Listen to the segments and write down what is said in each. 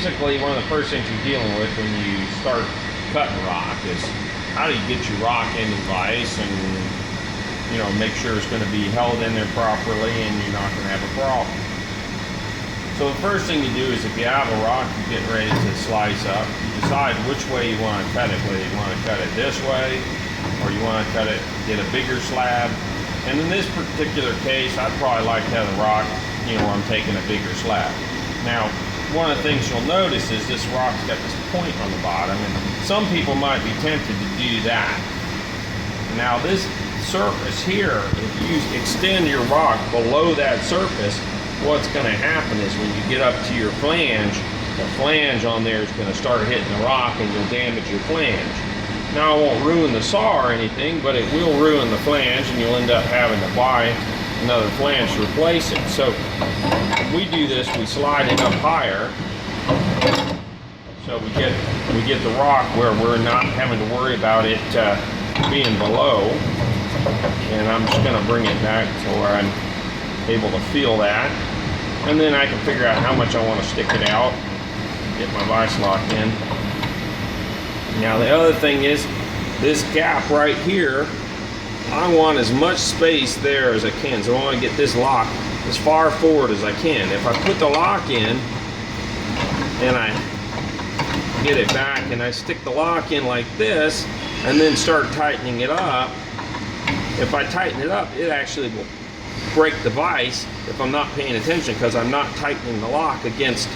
basically one of the first things you're dealing with when you start cutting rock is how do you get your rock into the vise and, you know, make sure it's going to be held in there properly and you're not going to have a problem. So the first thing you do is if you have a rock you're getting ready to slice up, you decide which way you want to cut it, whether you want to cut it this way or you want to cut it, get a bigger slab. And in this particular case, I'd probably like to have the rock, you know, where I'm taking a bigger slab. Now, one of the things you'll notice is this rock's got this point on the bottom, and some people might be tempted to do that. Now, this surface here, if you extend your rock below that surface, what's going to happen is when you get up to your flange, the flange on there is going to start hitting the rock and you'll damage your flange. Now, it won't ruin the saw or anything, but it will ruin the flange and you'll end up having to buy another flange to replace it. So when we do this, we slide it up higher so we get the rock where we're not having to worry about it being below. And I'm just going to bring it back to where I'm able to feel that, and then I can figure out how much I want to stick it out, get my vise locked in. Now the other thing is this gap right here, I want as much space there as I can, so I want to get this lock as far forward as I can. If I put the lock in and I get it back and I stick the lock in like this and then start tightening it up, if I tighten it up, it actually will break the vise if I'm not paying attention, because I'm not tightening the lock against,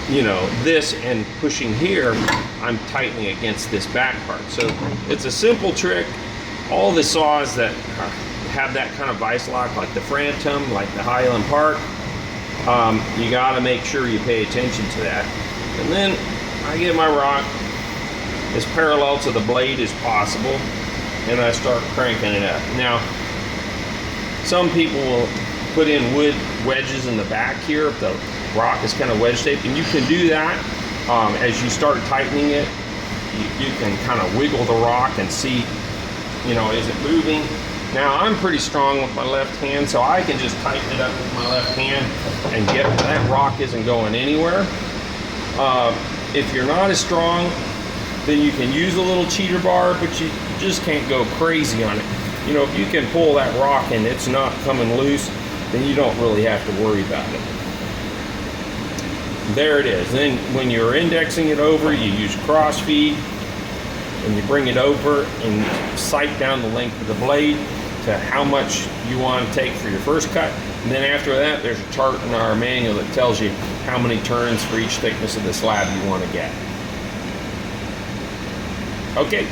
you know, this and pushing here. I'm tightening against this back part. So it's a simple trick. All the saws that have that kind of vise lock, like the Phantom, like the Highland Park, you got to make sure you pay attention to that. And then I get my rock as parallel to the blade as possible, and I start cranking it up. Now, some people will put in wood wedges in the back here if the rock is kind of wedge shaped, and you can do that. As you start tightening it, you can kind of wiggle the rock and see, you know, is it moving? Now, I'm pretty strong with my left hand, so I can just tighten it up with my left hand and get that rock isn't going anywhere. If you're not as strong, then you can use a little cheater bar, but you just can't go crazy on it. You know, if you can pull that rock and it's not coming loose, then you don't really have to worry about it. There it is. Then when you're indexing it over, you use cross feed and you bring it over and sight down the length of the blade to how much you want to take for your first cut. And then after that, there's a chart in our manual that tells you how many turns for each thickness of the slab you want to get. Okay.